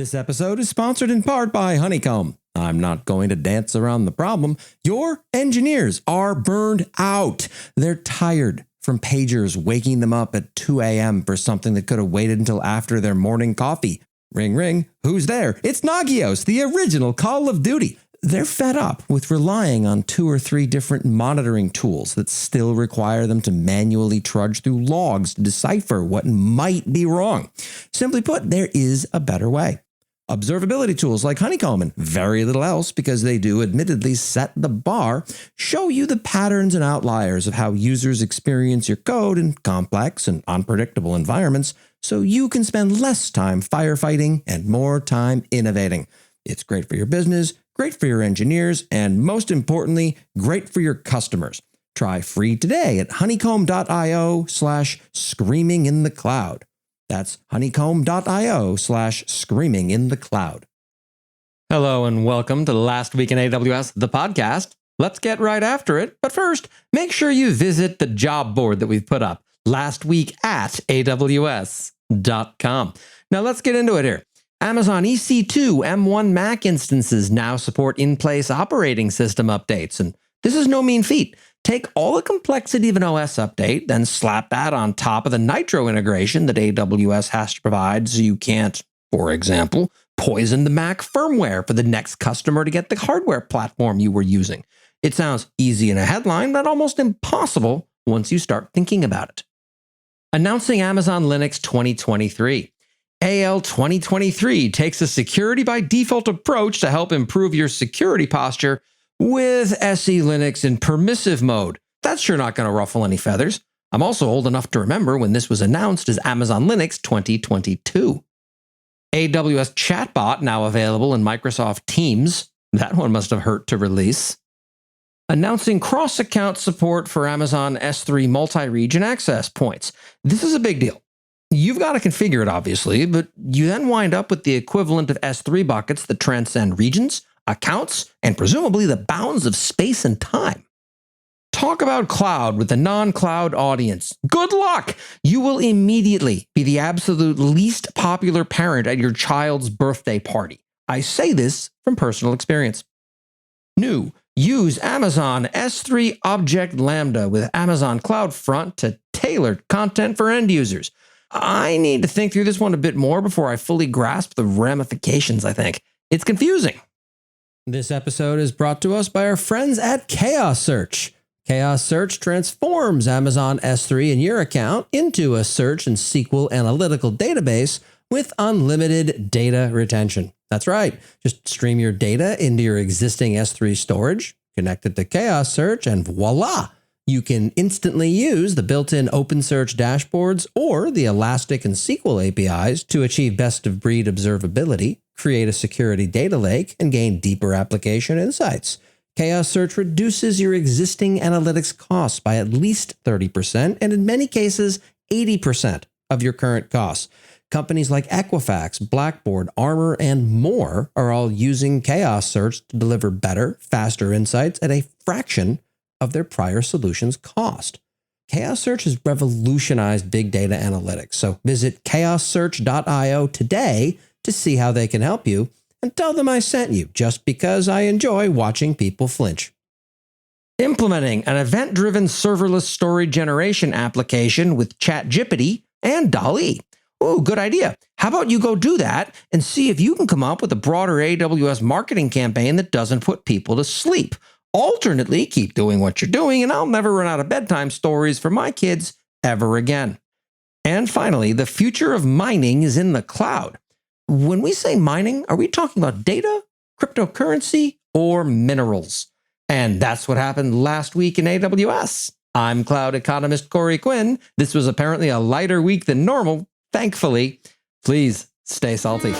This episode is sponsored in part by Honeycomb. I'm not going to dance around the problem. Your engineers are burned out. They're tired from pagers waking them up at 2 a.m. for something that could have waited until after their morning coffee. Ring, ring. Who's there? It's Nagios, the original Call of Duty. They're fed up with relying on 2 or 3 different monitoring tools that still require them to manually trudge through logs to decipher what might be wrong. Simply put, there is a better way. Observability tools like Honeycomb and very little else, because they do admittedly set the bar, show you the patterns and outliers of how users experience your code in complex and unpredictable environments, so you can spend less time firefighting and more time innovating. It's great for your business, great for your engineers, and most importantly, great for your customers. Try free today at honeycomb.io/screaminginthecloud. That's honeycomb.io/screaminginthecloud. Hello and welcome to Last Week in AWS, the podcast. Let's get right after it. But first, make sure you visit the job board that we've put up last week at AWS.com. Now let's get into it here. Amazon EC2 M1 Mac instances now support in-place operating system updates, and this is no mean feat. Take all the complexity of an OS update, then slap that on top of the Nitro integration that AWS has to provide so you can't, for example, poison the Mac firmware for the next customer to get the hardware platform you were using. It sounds easy in a headline, but almost impossible once you start thinking about it. Announcing Amazon Linux 2023. AL 2023 takes a security by default approach to help improve your security posture with SE Linux in permissive mode. That's sure not going to ruffle any feathers. I'm also old enough to remember when this was announced as Amazon Linux 2022. AWS Chatbot now available in Microsoft Teams. That one must have hurt to release. Announcing cross-account support for Amazon S3 multi-region access points. This is a big deal. You've got to configure it, obviously, but you then wind up with the equivalent of S3 buckets that transcend regions, accounts, and presumably the bounds of space and time. Talk about cloud with a non-cloud audience. Good luck! You will immediately be the absolute least popular parent at your child's birthday party. I say this from personal experience. New. Use Amazon S3 Object Lambda with Amazon CloudFront to tailor content for end users. I need to think through this one a bit more before I fully grasp the ramifications, I think. It's confusing. This episode is brought to us by our friends at Chaos Search. Chaos Search transforms Amazon S3 in your account into a search and SQL analytical database with unlimited data retention. That's right. Just stream your data into your existing S3 storage, connect it to Chaos Search, and voila! You can instantly use the built-in OpenSearch dashboards or the Elastic and SQL APIs to achieve best-of-breed observability, create a security data lake, and gain deeper application insights. Chaos Search reduces your existing analytics costs by at least 30%, and in many cases, 80% of your current costs. Companies like Equifax, Blackboard, Armor, and more are all using Chaos Search to deliver better, faster insights at a fraction of their prior solutions' cost. Chaos Search has revolutionized big data analytics, so visit chaossearch.io today to see how they can help you, and tell them I sent you just because I enjoy watching people flinch. Implementing an event-driven serverless story generation application with ChatGPT and DALL-E. Oh, good idea. How about you go do that and see if you can come up with a broader AWS marketing campaign that doesn't put people to sleep. Alternately, keep doing what you're doing, and I'll never run out of bedtime stories for my kids ever again. And finally, the future of mining is in the cloud. When we say mining, are we talking about data, cryptocurrency, or minerals? And that's what happened last week in AWS. I'm cloud economist Corey Quinn. This was apparently a lighter week than normal, thankfully. Please stay salty.